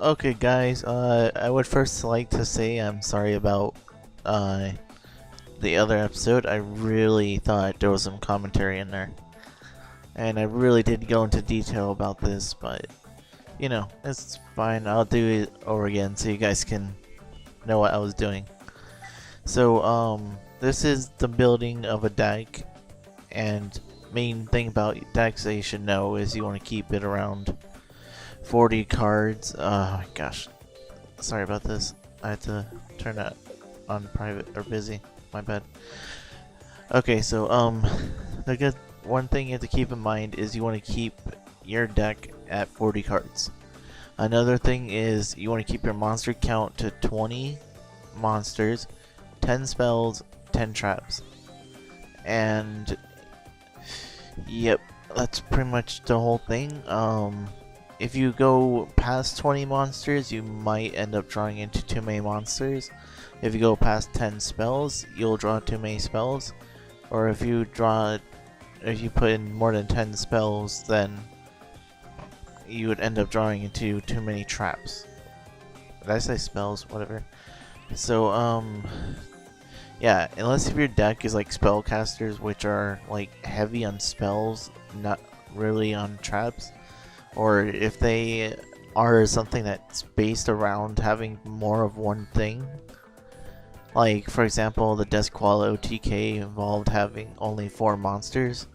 Okay, guys, I would first like to say I'm sorry about uh, the other episode. I really thought there was some commentary in there. And I really did go into detail about this, but, you know, it's fine. I'll do it over again so you guys can know what I was doing. So, this is the building of a deck, and main thing about decks that you should know is you want to keep it around 40 cards. Oh my gosh. Sorry about this. I had to turn that on private or busy. My bad. Okay, so the good one thing you have to keep in mind is you want to keep your deck at 40 cards. Another thing is you want to keep your monster count to 20 monsters, 10 spells, 10 traps. And yep, that's pretty much the whole thing. If you go past 20 monsters, you might end up drawing into too many monsters. If you go past 10 spells, you'll draw too many spells. Or if you put in more than 10 spells, then you would end up drawing into too many traps. Did I say spells? Whatever. So, yeah, unless if your deck is like spellcasters, which are like heavy on spells, not really on traps, or if they are something that's based around having more of one thing, like for example the Desquala OTK involved having only 4 monsters,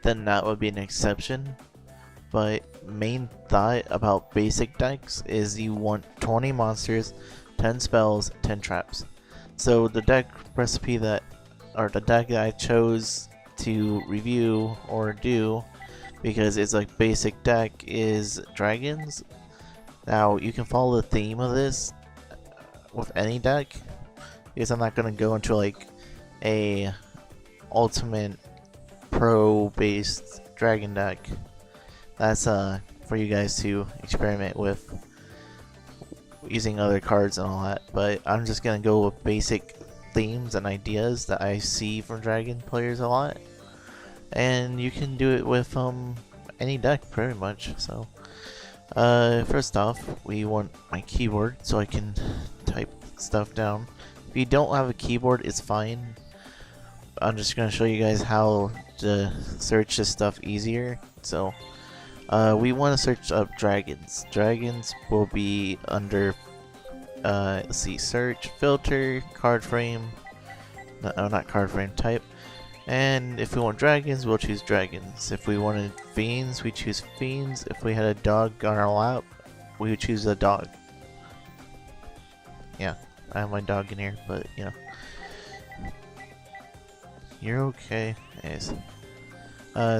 then that would be an exception. But main thought about basic decks is you want 20 monsters, 10 spells, 10 traps. So the deck recipe the deck that I chose to review or do, because it's like basic deck, is dragons. Now you can follow the theme of this with any deck, because I'm not gonna go into like a ultimate pro based dragon deck. That's for you guys to experiment with using other cards and all that, but I'm just gonna go with basic themes and ideas that I see from dragon players a lot. And you can do it with any deck pretty much. So first off, we want my keyboard so I can type stuff down. If you don't have a keyboard, it's fine. I'm just gonna show you guys how to search this stuff easier. So we want to search up dragons. Dragons will be under let's see, search, filter, card frame, no, not card frame, type. And if we want dragons, we'll choose dragons. If we wanted fiends, we choose fiends. If we had a dog on our lap, we would choose a dog. Yeah, I have my dog in here, but you know. You're okay. Anyways.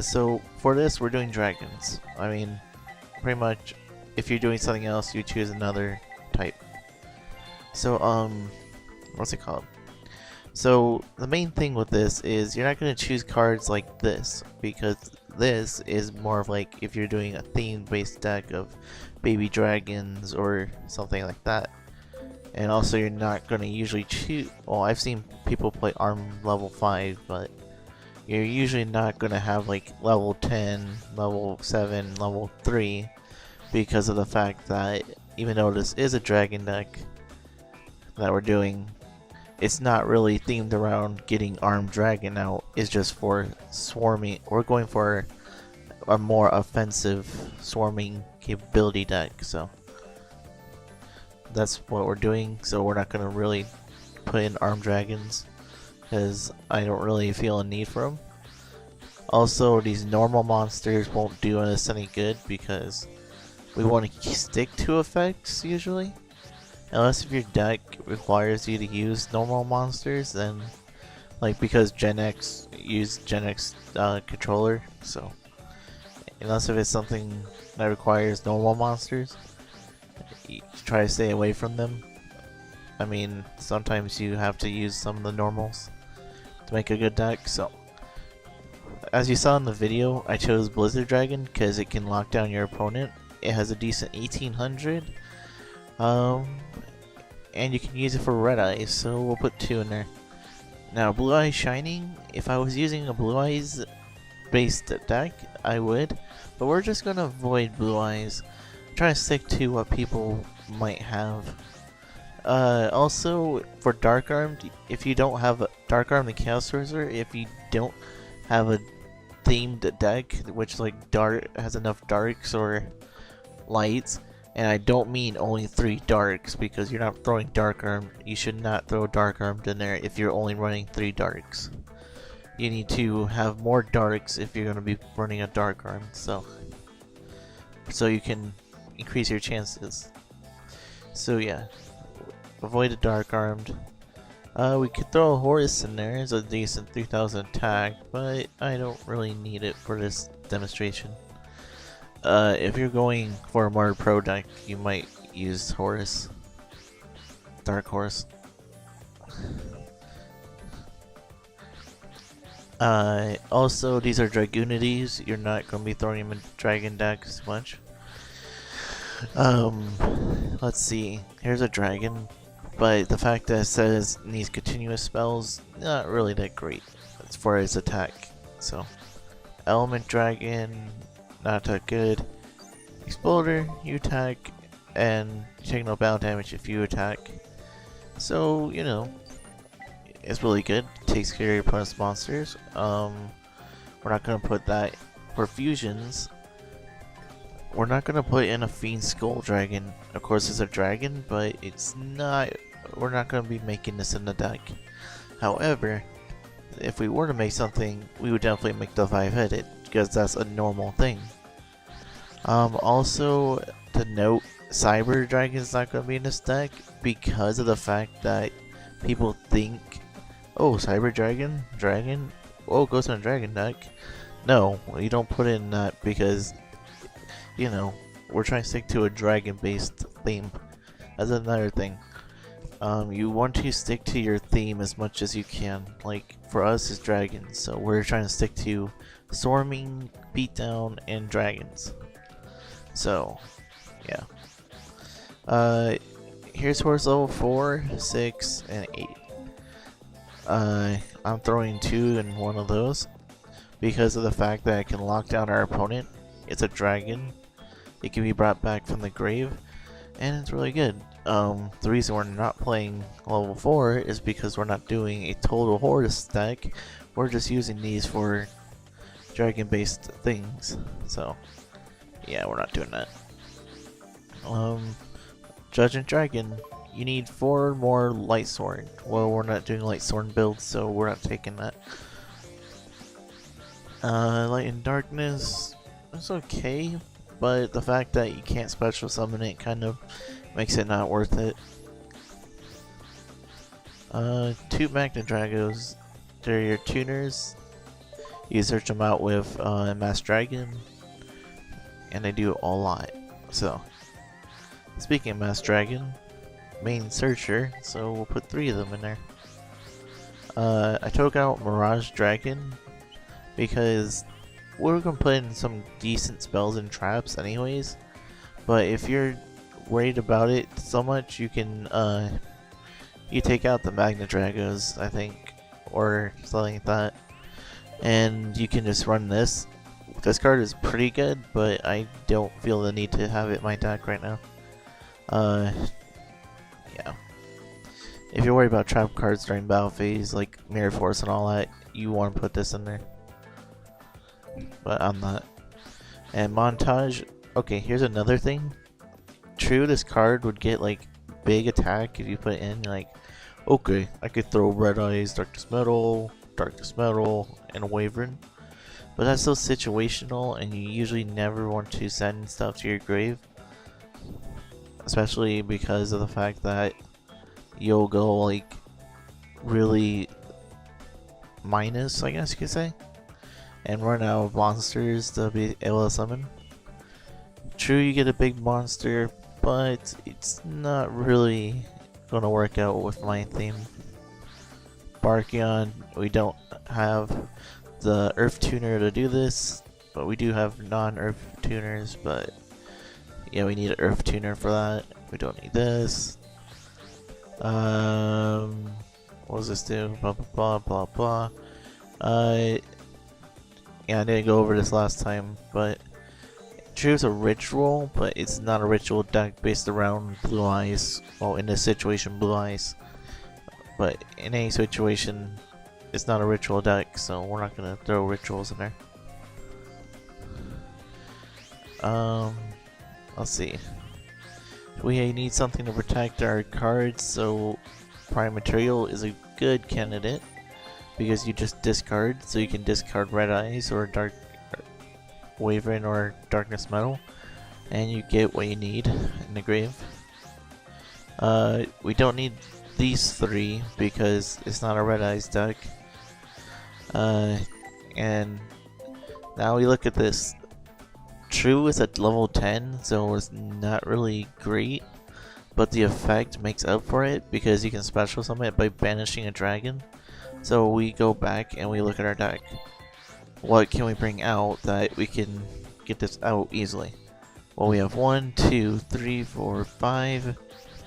So for this, we're doing dragons. I mean, pretty much, if you're doing something else, you choose another type. So, what's it called? So the main thing with this is you're not going to choose cards like this, because this is more of like if you're doing a theme-based deck of baby dragons or something like that. And also you're not going to usually choose, well, I've seen people play ARM level 5, but you're usually not going to have like level 10, level 7, level 3, because of the fact that even though this is a dragon deck that we're doing, it's not really themed around getting armed dragon out. It's just for swarming. We're going for a more offensive swarming capability deck, so that's what we're doing. So we're not going to really put in armed dragons, because I don't really feel a need for them. Also, these normal monsters won't do us any good, because we want to stick to effects usually. Unless if your deck requires you to use normal monsters, then like because Gen X used Gen X controller, so unless if it's something that requires normal monsters, you try to stay away from them. I mean, sometimes you have to use some of the normals to make a good deck. So as you saw in the video, I chose Blizzard Dragon because it can lock down your opponent. It has a decent 1800. And you can use it for red eyes, so we'll put 2 in there. Now, Blue Eyes Shining, if I was using a Blue Eyes based deck, I would, but we're just gonna avoid Blue Eyes. Try to stick to what people might have. Also, for Dark Armed, if you don't have a Dark Armed the Chaos Sorcerer, if you don't have a themed deck, which like dark has enough darks or lights, and I don't mean only 3 darks because you're not throwing Dark Armed. You should not throw Dark Armed in there if you're only running 3 darks. You need to have more darks if you're going to be running a Dark Armed, so you can increase your chances. So yeah, avoid a Dark Armed. We could throw a Horus in there. It's a decent 3000 attack, but I don't really need it for this demonstration. If you're going for a more pro deck, you might use Horus. Dark Horse. Also, these are Dragonities. You're not going to be throwing them in Dragon decks much. Let's see. Here's a Dragon, but the fact that it says needs continuous spells, not really that great as far as attack. So, Element Dragon, not that good. Exploder, you attack, and you take no battle damage if you attack. So, you know, it's really good. Takes care of your opponent's monsters. We're not gonna put that for fusions. We're not gonna put in a Fiend Skull Dragon. Of course, it's a dragon, but it's not. We're not gonna be making this in the deck. However, if we were to make something, we would definitely make the 5-headed because that's a normal thing. Also, to note, Cyber Dragon is not gonna be in this deck because of the fact that people think, oh, Cyber Dragon, oh, goes in a Dragon deck. No, you don't put in that because, you know, we're trying to stick to a dragon-based theme. That's another thing. You want to stick to your theme as much as you can. Like, for us, it's dragons, so we're trying to stick to storming, beatdown, and dragons. So, yeah. Here's horse level 4, 6, and 8. I'm throwing 2 in one of those because of the fact that I can lock down our opponent. It's a dragon. It can be brought back from the grave, and it's really good. The reason we're not playing level 4 is because we're not doing a total Horus deck. We're just using these for dragon-based things. So, yeah, we're not doing that. Judge and Dragon, you need 4 more Light Sword. Well, we're not doing Light Sword builds, so we're not taking that. Light and Darkness, it's okay, but the fact that you can't special summon it kind of makes it not worth it. 2 Magna Dragos, they're your tuners. You search them out with Mass Dragon, and they do a lot. So, speaking of Mass Dragon, main searcher, so we'll put 3 of them in there. I took out Mirage Dragon because we're gonna put in some decent spells and traps anyways, but if you're worried about it so much, you can you take out the Magna Dragos, I think, or something like that, and you can just run this. This card is pretty good, but I don't feel the need to have it in my deck right now. Yeah. If you're worried about trap cards during battle phase, like Mirror Force and all that, you want to put this in there. But I'm not. And Montage, okay, here's another thing. True, this card would get like big attack if you put it in, like, okay, I could throw Red Eyes, Darkness Metal, and a Wyvern. But that's so situational, and you usually never want to send stuff to your grave. Especially because of the fact that you'll go like really minus, I guess you could say, and run out of monsters to be able to summon. True, you get a big monster, but it's not really gonna work out with my theme. Barkion, we don't have the Earth Tuner to do this, but we do have non-Earth Tuners, but yeah, we need an Earth Tuner for that. We don't need this. What does this do? Blah blah blah blah blah. Yeah, I didn't go over this last time, but choose a ritual, but it's not a ritual deck based around Blue Eyes. Well, in this situation, Blue Eyes. But in any situation, it's not a ritual deck, so we're not gonna throw rituals in there. Let's see. We need something to protect our cards, so Prime Material is a good candidate because you just discard, so you can discard Red Eyes or Dark Wyvern or Darkness Metal, and you get what you need in the grave. We don't need these three because it's not a Red Eyes deck. And now we look at this. True is at level 10, so it's not really great, but the effect makes up for it because you can special summon it by banishing a dragon. So we go back and we look at our deck. What can we bring out that we can get this out easily? Well, we have 1, 2, 3, 4, 5,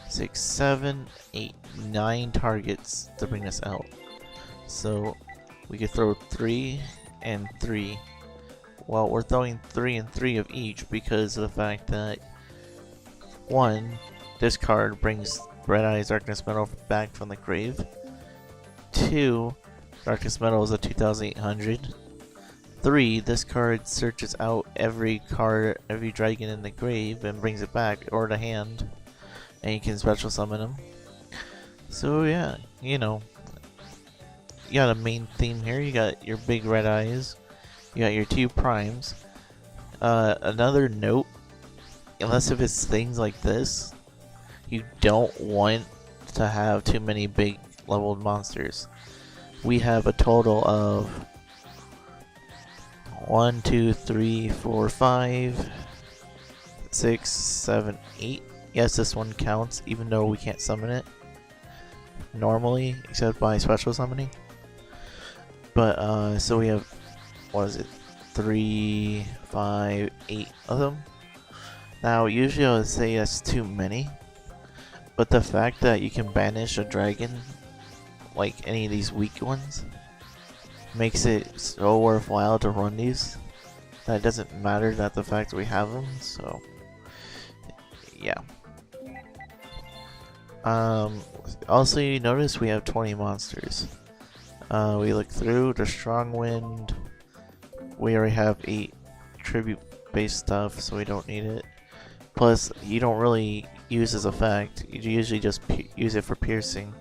6, 7, 8, 9 targets to bring this out. So we could throw 3 and 3. Well, we're throwing 3 and 3 of each because of the fact that 1, this card brings Red Eyes Darkness Metal back from the grave. 2, Darkness Metal is a 2800. 3, this card searches out every card, every dragon in the grave and brings it back, or the hand, and you can special summon them. So yeah, you know, you got a main theme here. You got your big Red Eyes. You got your 2 primes. Another note, unless if it's things like this, you don't want to have too many big leveled monsters. We have a total of 1, 2, 3, 4, 5, 6, 7, 8. Yes, this one counts, even though we can't summon it normally, except by special summoning. But, so we have, what is it, 3, 5, 8 of them. Now, usually I would say that's too many, but the fact that you can banish a dragon, like any of these weak ones, makes it so worthwhile to run these that it doesn't matter that the fact that we have them. So, yeah. Also, you notice we have 20 monsters. We look through the Strong Wind. We already have 8 tribute-based stuff, so we don't need it. Plus, you don't really use this effect. You usually just use it for piercing.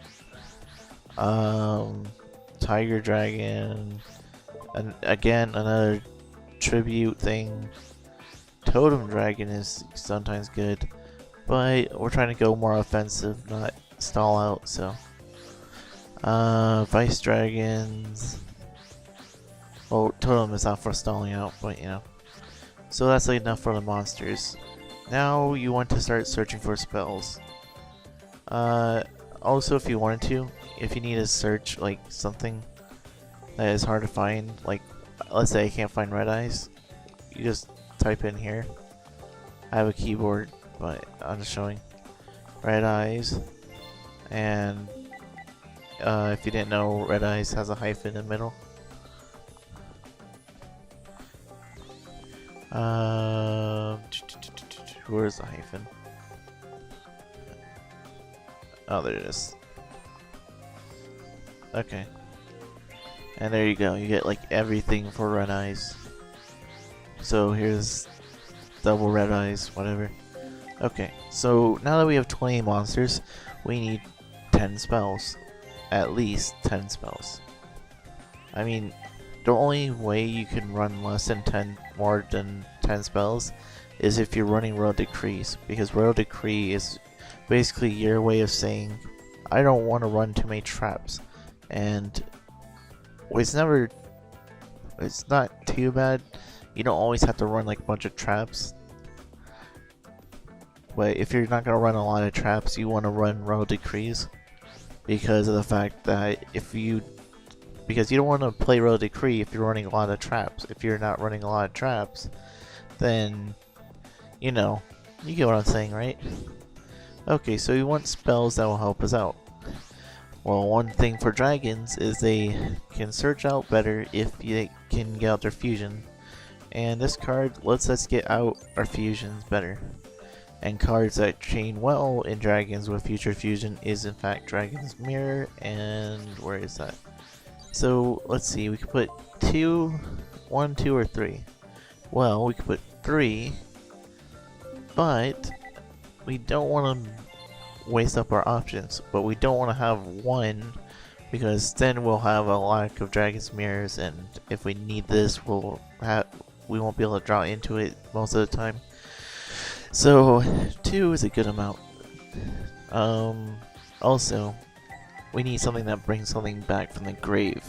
Tiger Dragon, and again another tribute thing. Totem Dragon is sometimes good, but we're trying to go more offensive, not stall out. So, Vice Dragons. Well, Totem is not for stalling out, but you know. So that's enough for the monsters. Now you want to start searching for spells. Also, if you wanted to, if you need to search like something that is hard to find, like let's say I can't find Red Eyes, you just type in here. I have a keyboard, but I'm just showing Red Eyes, and if you didn't know, Red Eyes has a hyphen in the middle. Where's the hyphen? Oh, there it is. Okay. And there you go. You get like everything for Red Eyes. So here's double Red Eyes, whatever. Okay, so now that we have 20 monsters, we need 10 spells. At least 10 spells. I mean, the only way you can run more than 10 spells is if you're running Royal Decrees, because Royal Decree is basically your way of saying, I don't want to run too many traps. And it's not too bad. You don't always have to run like a bunch of traps. But if you're not going to run a lot of traps, you want to run Royal Decrees. Because of the fact that because you don't want to play Royal Decree if you're running a lot of traps. If you're not running a lot of traps, then, you know, you get what I'm saying, right? Okay, so we want spells that will help us out. Well, one thing for dragons is they can search out better if they can get out their fusion. And this card lets us get out our fusions better. And cards that chain well in dragons with future fusion is in fact Dragon's Mirror, and where is that? So let's see, we could put 2, 1, 2, or 3. Well, we could put 3, but we don't want to waste up our options, but we don't want to have 1 because then we'll have a lack of Dragon's Mirrors, and if we need this, we won't be able to draw into it most of the time. So 2 is a good amount. Also, we need something that brings something back from the grave.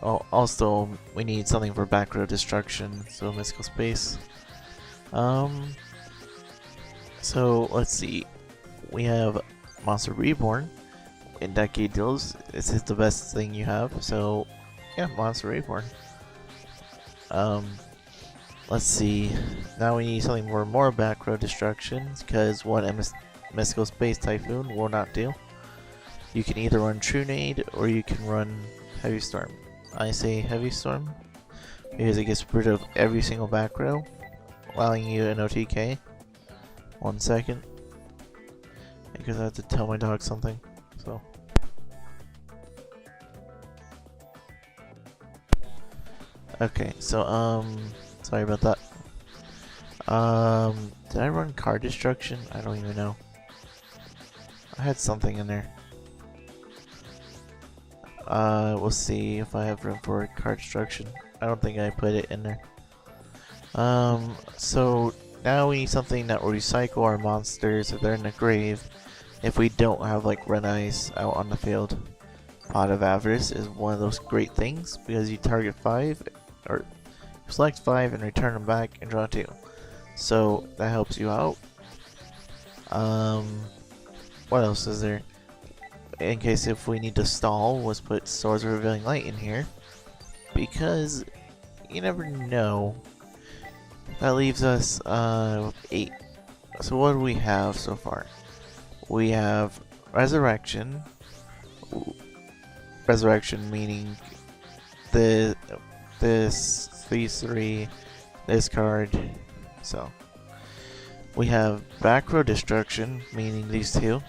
Oh, also, we need something for back row destruction, so mystical space. So let's see. We have Monster Reborn in Decade Duels. This is the best thing you have, so yeah, Monster Reborn. Let's see. Now we need something for more back row destruction, because one mystical space typhoon will not do. You can either run True Nade or you can run Heavy Storm. I say Heavy Storm because it gets rid of every single back row, allowing you an OTK. 1 second, because I have to tell my dog something. So. Okay, so sorry about that. Did I run card destruction? I don't even know. I had something in there. We'll see if I have room for card destruction. I don't think I put it in there. So now we need something that will recycle our monsters if they're in the grave. If we don't have like red ice out on the field. Pot of Avarice is one of those great things because you target 5 or select 5 and return them back and draw 2. So that helps you out. What else is there? In case if we need to stall, let's put Swords of Revealing Light in here. Because you never know. That leaves us with 8. So what do we have so far? We have Resurrection. Resurrection meaning these 3, this card. So we have back row destruction, meaning these 2.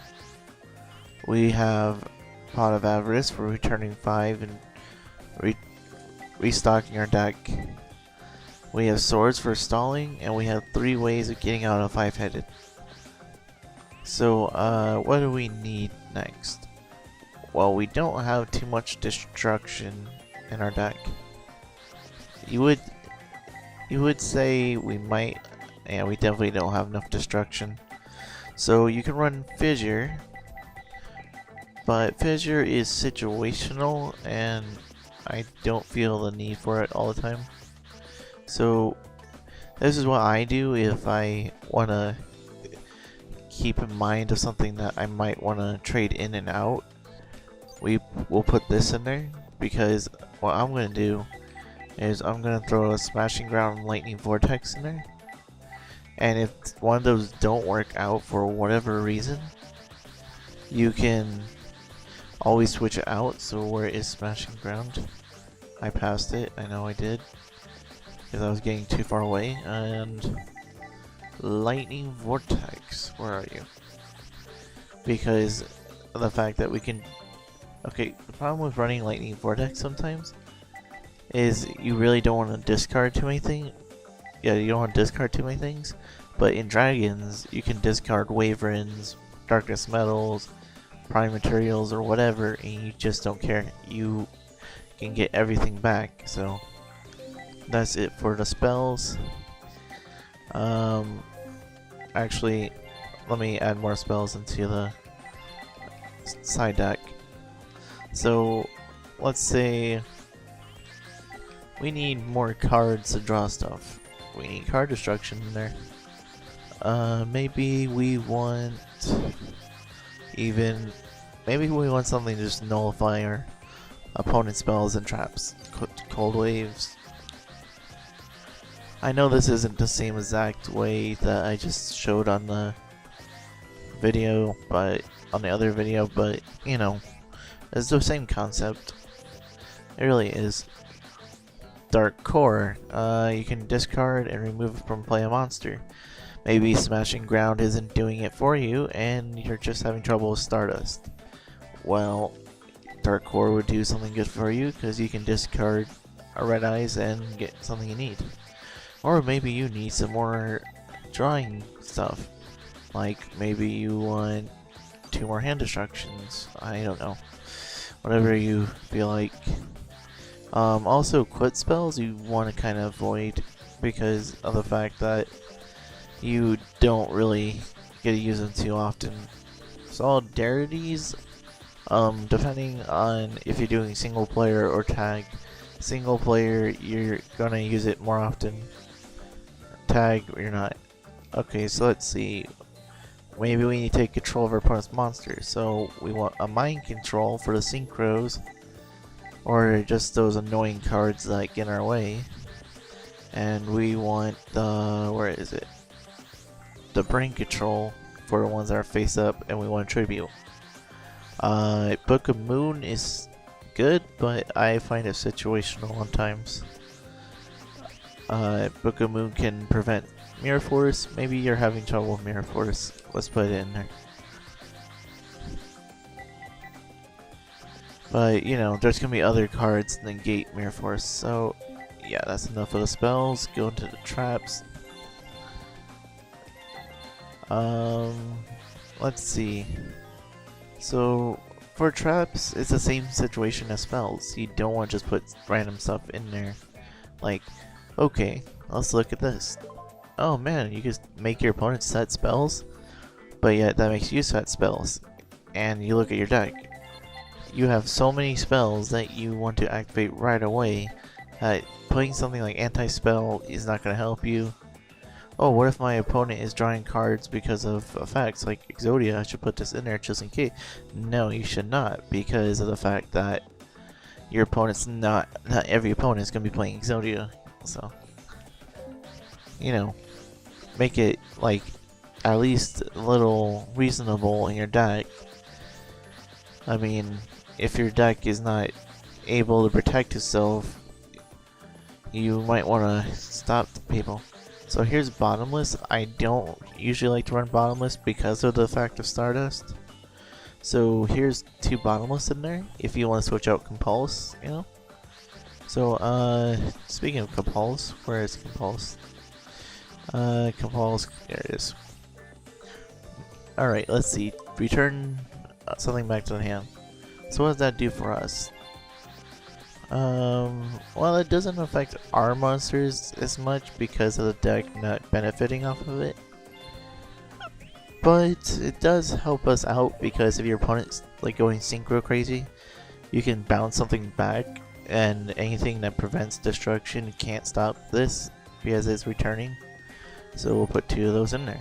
We have Pot of Avarice for returning 5 and restocking our deck. We have Swords for stalling, and we have 3 ways of getting out of 5-headed. So what do we need next? Well, we don't have too much destruction in our deck. You would say we might, and we definitely don't have enough destruction. So you can run Fissure, but Fissure is situational, and I don't feel the need for it all the time. So this is what I do if I want to keep in mind of something that I might want to trade in and out. We will put this in there because what I'm going to do is I'm going to throw a Smashing Ground Lightning Vortex in there. And if one of those don't work out for whatever reason, you can always switch it out. So where is Smashing Ground? I passed it, I know I did, because I was getting too far away. And Lightning Vortex, where are you? Because of the fact that we can... Okay, the problem with running Lightning Vortex sometimes is you really don't want to discard too many things. Yeah, you don't want to discard too many things. But in Dragons, you can discard Waverns, Darkness Metals, Prime Materials, or whatever, and you just don't care. You can get everything back, so that's it for the spells. Actually, let me add more spells into the side deck. So, let's say we need more cards to draw stuff. We need card destruction in there. Maybe we want something to just nullify our opponent's spells and traps. Cold Waves. I know this isn't the same exact way that I just showed on the video, but on the other video, but you know, it's the same concept. It really is. Dark Core, you can discard and remove from play a monster. Maybe Smashing Ground isn't doing it for you, and you're just having trouble with Stardust. Well, Dark Core would do something good for you, because you can discard a Red Eyes and get something you need. Or maybe you need some more drawing stuff. Like, maybe you want 2 more hand destructions. I don't know. Whatever you feel like. Also, quit spells you want to kind of avoid because of the fact that you don't really get to use them too often. Solidarities, depending on if you're doing single player or tag. Single player, you're gonna use it more often. Tag, you're not. Okay, so let's see. Maybe we need to take control of our opponent's monsters. So we want a mind control for the synchros, or just those annoying cards that get in our way. And we want the, where is it? The brain control for the ones that are face up, and we want tribute. Book of Moon is good, but I find it situational sometimes. Book of Moon can prevent Mirror Force. Maybe you're having trouble with Mirror Force. Let's put it in there. But, you know, there's gonna be other cards that negate Mirror Force. So, yeah, that's enough of the spells. Go into the traps. Let's see. So, for traps, it's the same situation as spells. You don't want to just put random stuff in there. Like, okay, let's look at this. Oh man, you can make your opponent set spells, but yet that makes you set spells. And you look at your deck. You have so many spells that you want to activate right away that putting something like anti-spell is not going to help you. Oh, what if my opponent is drawing cards because of effects like Exodia? I should put this in there just in case. No, you should not, because of the fact that your opponent's not every opponent is going to be playing Exodia. So, you know, make it like at least a little reasonable in your deck. I mean, if your deck is not able to protect itself, you might want to stop the people. So here's Bottomless. I don't usually like to run Bottomless because of the fact of Stardust. So here's 2 Bottomless in there if you want to switch out Compulse, you know. So speaking of Compulse, where is Compulse? Compulse, there it is. Alright, let's see. Return something back to the hand. So what does that do for us? Well, it doesn't affect our monsters as much because of the deck not benefiting off of it. But it does help us out because if your opponent's like going synchro crazy, you can bounce something back, and anything that prevents destruction can't stop this because it's returning. So we'll put 2 of those in there.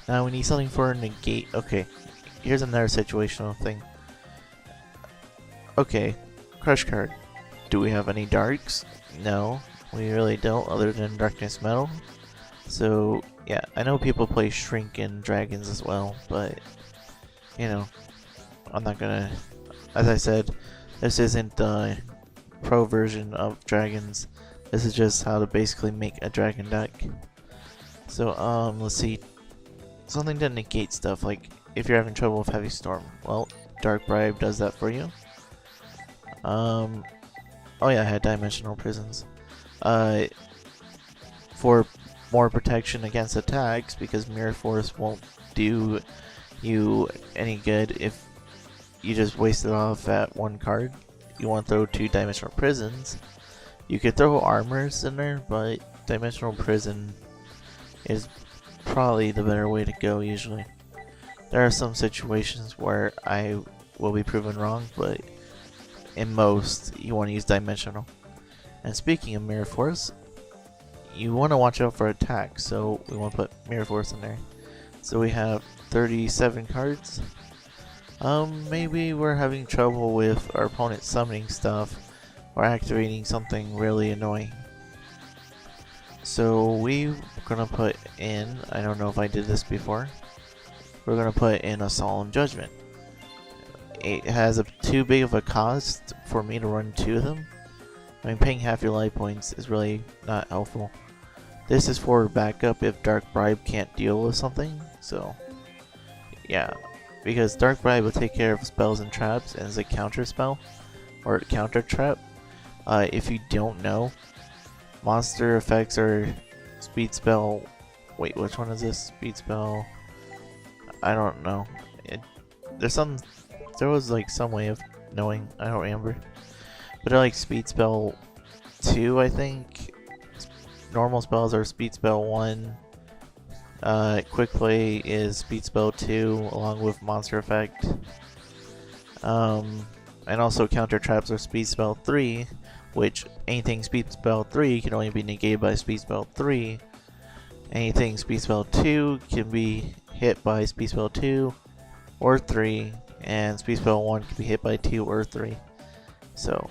Now we need something for a negate. Okay, here's another situational thing. Okay, Crush card. Do we have any darks? No, we really don't, other than Darkness Metal. So yeah, I know people play Shrink and Dragons as well, but you know, I'm not gonna, as I said, this isn't the pro version of Dragons. This is just how to basically make a dragon deck. So let's see, something to negate stuff, like if you're having trouble with Heavy Storm, well, Dark Bribe does that for you. Oh yeah, I had Dimensional Prisons. For more protection against attacks, because Mirror Force won't do you any good if you just waste it off at 1 card. You want to throw 2 Dimensional Prisons. You could throw Armors in there, but Dimensional Prison is probably the better way to go usually. There are some situations where I will be proven wrong, but in most, you want to use Dimensional. And speaking of Mirror Force, you want to watch out for attack, so we want to put Mirror Force in there. So we have 37 cards. Maybe we're having trouble with our opponent summoning stuff or activating something really annoying. So we're gonna put in, I don't know if I did this before, we're gonna put in a Solemn Judgment. It has too big of a cost for me to run 2 of them, I mean, paying half your life points is really not helpful. This is for backup if Dark Bribe can't deal with something, so yeah. Because Dark Bribe will take care of spells and traps and is a counter spell, or counter trap. If you don't know, monster effects are speed spell. Wait, which one is this? Speed spell. I don't know. There was like some way of knowing. I don't remember. But I like speed spell 2, I think. Normal spells are speed spell 1. Quick play is speed spell 2 along with monster effect. And also counter traps are speed spell 3, which anything speed spell 3 can only be negated by speed spell 3. Anything speed spell 2 can be hit by speed spell 2 or 3, and speed spell 1 can be hit by 2 or 3. So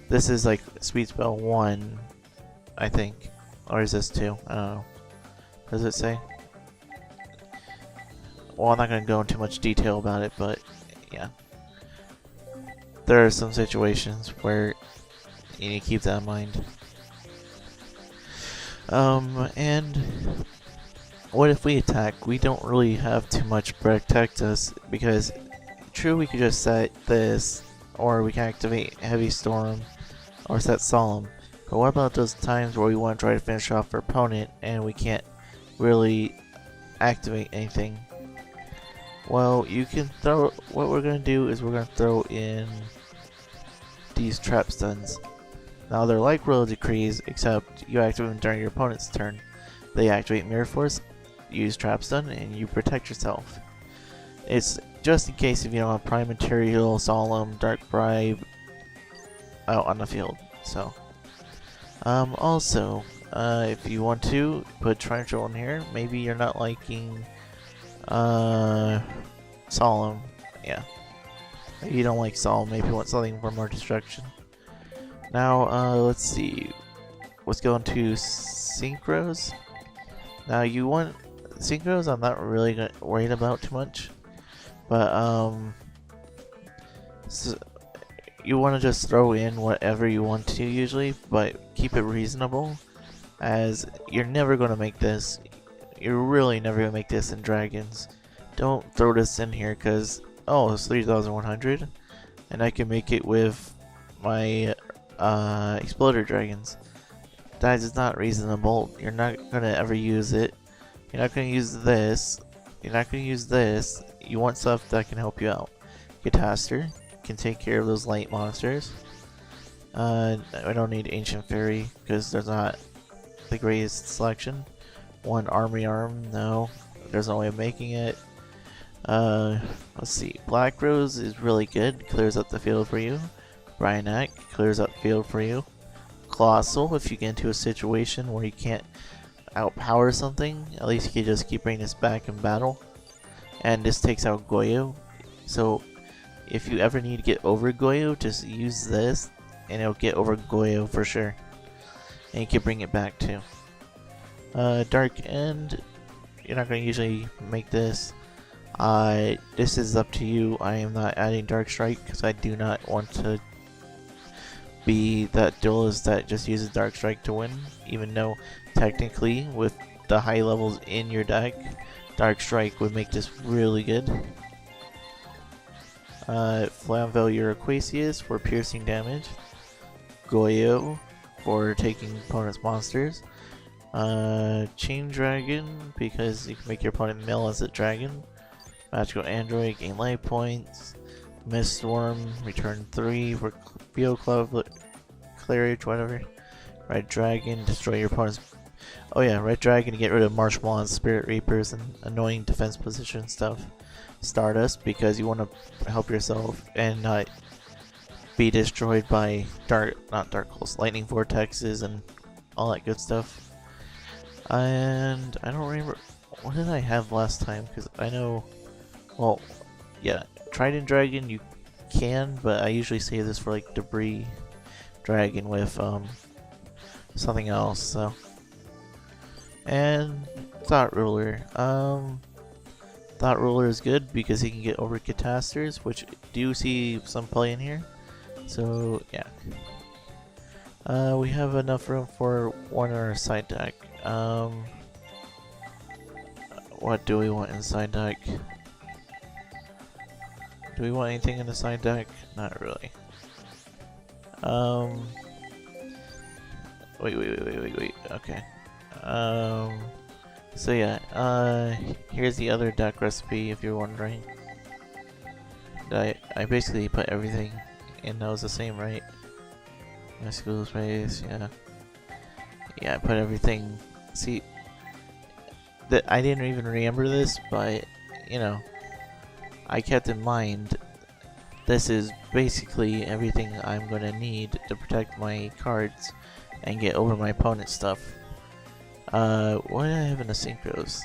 this is like speed spell 1, I think. Or is this 2? I don't know. Does it say? Well, I'm not going to go into much detail about it, but yeah. There are some situations where you need to keep that in mind. And what if we attack? We don't really have too much protect us, because true, we could just set this, or we can activate Heavy Storm, or set Solemn. But what about those times where we want to try to finish off our opponent and we can't really activate anything? Well, you can throw. What we're gonna do is we're gonna throw in these trap stuns. Now they're like Royal Decrees, except you activate them during your opponent's turn. They activate Mirror Force, use Trap Stun, and you protect yourself. It's just in case if you don't have Prime Material, Solemn, Dark Bribe out on the field. So, also, if you want to put Torrential in here, maybe you're not liking Solemn. Yeah, maybe you don't like Solemn. Maybe you want something for more destruction. Now, let's see. Let's go into Synchros. Now, you want Synchros, I'm not really worried about too much. But, so you want to just throw in whatever you want to usually, but keep it reasonable, as you're never going to make this. You're really never going to make this in Dragons. Don't throw this in here, because, oh, it's 3,100, and I can make it with my Exploder Dragons. That is not reasonable. You're not gonna ever use it. You're not gonna use this. You're not gonna use this. You want stuff that can help you out. Cataster can take care of those light monsters. I don't need Ancient Fairy because there's not the greatest selection. One Armory Arm, no. There's no way of making it. Let's see. Black Rose is really good. Clears up the field for you. Bryanak clears up field for you. Colossal, if you get into a situation where you can't outpower something, at least you can just keep bringing this back in battle. And this takes out Goyo. So if you ever need to get over Goyo, just use this and it'll get over Goyo for sure. And you can bring it back too. Dark End, you're not going to usually make this. This is up to you. I am not adding Dark Strike because I do not want to be that duelist that just uses Dark Strike to win, even though technically with the high levels in your deck, Dark Strike would make this really good. Flamvell Uraquasius for piercing damage. Goyo for taking opponent's monsters. Chain Dragon because you can make your opponent mill as a dragon. Magical Android, gain life points. Miststorm, return 3 for Field Club, Clarage, whatever. Red Dragon, destroy your opponent's. Oh yeah, Red Dragon to get rid of Marshmallows, Spirit Reapers, and annoying defense position stuff. Stardust because you want to help yourself and not be destroyed by not dark holes, lightning vortexes and all that good stuff. And I don't remember what did I have last time because I know. Well, yeah. Trident Dragon you can, but I usually save this for like Debris Dragon with something else. So, and Thought Ruler. Thought Ruler is good because he can get over Catasters, which do see some play in here. So yeah. We have enough room for one on our side deck. What do we want in the side deck? Do we want anything in the side deck? Not really. Wait. Okay. So yeah, here's the other deck recipe if you're wondering. I basically put everything in that was the same, right? My school space, yeah. Yeah, I put everything. See, that I didn't even remember this, but you know, I kept in mind this is basically everything I'm gonna need to protect my cards and get over my opponent's stuff. What did I have in the synchros?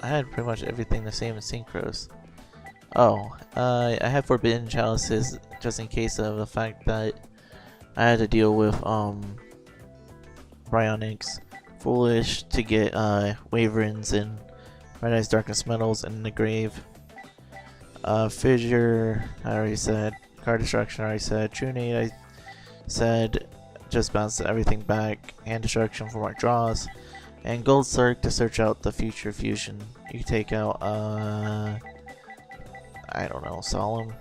I had pretty much everything the same in synchros. Oh, I had Forbidden Chalices just in case of the fact that I had to deal with Bryonics, Foolish to get Waverns and Red Eyes Darkness Metals in the grave. Fissure, I already said. Card Destruction, I already said. Trunade, I said. Just bounce everything back. Hand Destruction for more draws. And Gold Circ to search out the future fusion. You can take out, I don't know, Solemn.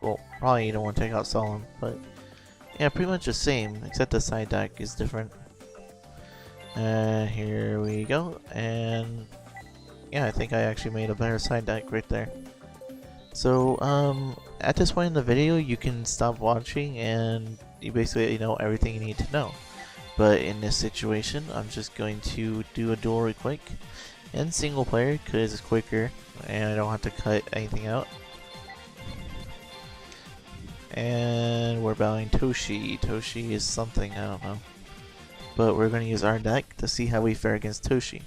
Well, probably you don't want to take out Solemn, but yeah, pretty much the same, except the side deck is different. Here we go, and yeah, I think I actually made a better side deck right there. So, at this point in the video, you can stop watching and you basically know everything you need to know. But in this situation, I'm just going to do a duel real quick and single player because it's quicker and I don't have to cut anything out. And we're battling Toshi. Toshi is something, I don't know. But we're going to use our deck to see how we fare against Toshi.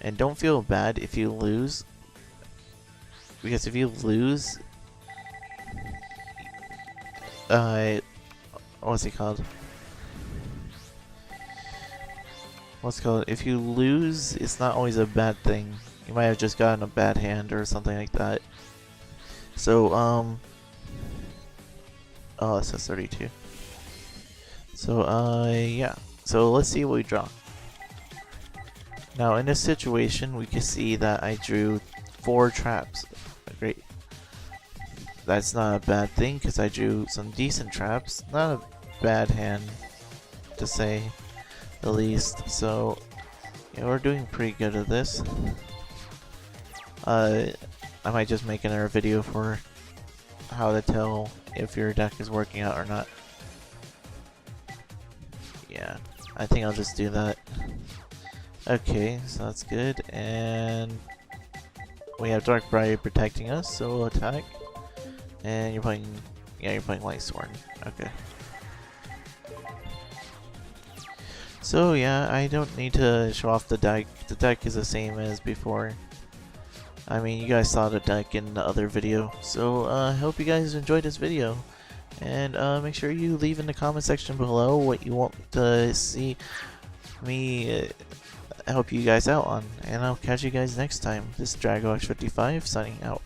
And don't feel bad if you lose, because if you lose, what's it called? If you lose, it's not always a bad thing. You might have just gotten a bad hand or something like that. So, oh, it says 32. So, yeah. So let's see what we draw. Now, in this situation, we can see that I drew 4 traps. Great. That's not a bad thing because I drew some decent traps. Not a bad hand, to say the least. So, yeah, we're doing pretty good at this. I might just make another video for how to tell if your deck is working out or not. Yeah, I think I'll just do that. Okay, so that's good, and we have Darkbriar protecting us, so we'll attack. And you're playing, yeah, you're playing Lightsworn. Okay. So yeah, I don't need to show off the deck. The deck is the same as before. I mean, you guys saw the deck in the other video. So I hope you guys enjoyed this video. And make sure you leave in the comment section below what you want to see me help you guys out on. And I'll catch you guys next time. This is Dragox55 signing out.